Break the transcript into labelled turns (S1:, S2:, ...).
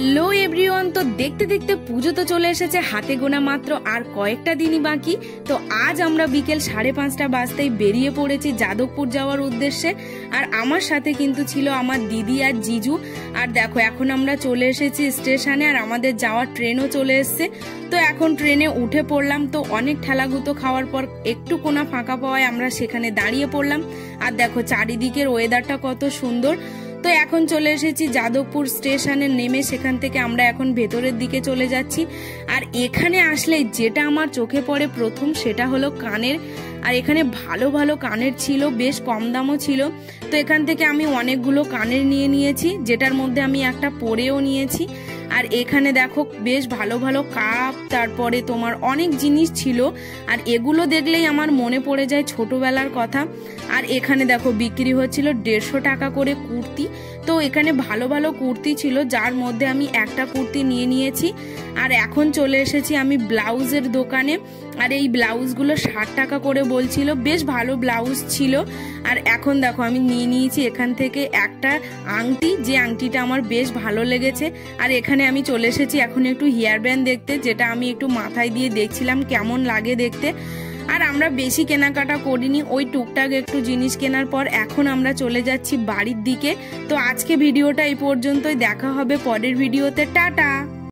S1: Hello everyone, তো দেখতে দেখতে পুজো তো চলে এসেছে, হাতে গোনা মাত্র আর কয়েকটা দিনই বাকি। তো আজ আমরা বিকেল 5:30 বাজতেই বেরিয়ে পড়েছি যাদবপুর যাওয়ার উদ্দেশ্যে। আর আমার সাথে কিন্তু ছিল আমার দিদি আর জিজু। আর দেখো এখন আমরা চলে এসেছি স্টেশনে, আর আমাদের যাওয়ার ট্রেনও চলে এসছে। তো এখন ট্রেনে উঠে পড়লাম। তো অনেক ঠেলাগুতো খাওয়ার পর একটু কোনা ফাঁকা পাওয়ায় আমরা সেখানে দাঁড়িয়ে পড়লাম। আর দেখো চারিদিকের ওয়েদারটা কত সুন্দর। তো এখন চলে এসেছি যাদবপুর স্টেশনে, নেমে সেখান থেকে আমরা এখন ভেতরের দিকে চলে যাচ্ছি। আর এখানে আসলে যেটা আমার চোখে পড়ে প্রথম সেটা হলো কানের। আর এখানে ভালো ভালো কানের ছিল, বেশ কম দামও ছিল। তো এখান থেকে আমি অনেকগুলো কানের নিয়ে নিয়েছি, যেটার মধ্যে আমি একটা পরেও নিয়েছি। আর এখানে দেখো বেশ ভালো ভালো কাপ, তারপরে তোমার অনেক জিনিস ছিল। আর এগুলো দেখলেই আমার মনে পড়ে যায় ছোটবেলার কথা। আর এখানে দেখো বিক্রি হচ্ছিল 150 টাকা করে কুর্তি। তো এখানে ভালো ভালো কুর্তি ছিল, যার মধ্যে আমি একটা কুর্তি নিয়ে নিয়েছি। আর এখন চলে এসেছি আমি ব্লাউজের দোকানে। আর এই ব্লাউজগুলো 60 টাকা করে বলছিল, বেশ ভালো ব্লাউজ ছিল। আর এখন দেখো আমি নিয়ে নিয়েছি এখান থেকে একটা আংটি, যে আংটিটা আমার বেশ ভালো লেগেছে। আর এখানে আমি চলে এসেছি এখন একটু হেয়ার ব্যান্ড দেখতে, যেটা আমি একটু মাথায় দিয়ে দেখছিলাম কেমন লাগে দেখতে। আর আমরা বেশি কেনাকাটা করিনি, ওই টুকটাক একটু জিনিস কেনার পর এখন আমরা চলে যাচ্ছি বাড়ির দিকে। তো আজকে ভিডিওটা এই পর্যন্তই, দেখা হবে পরের ভিডিওতে, টাটা।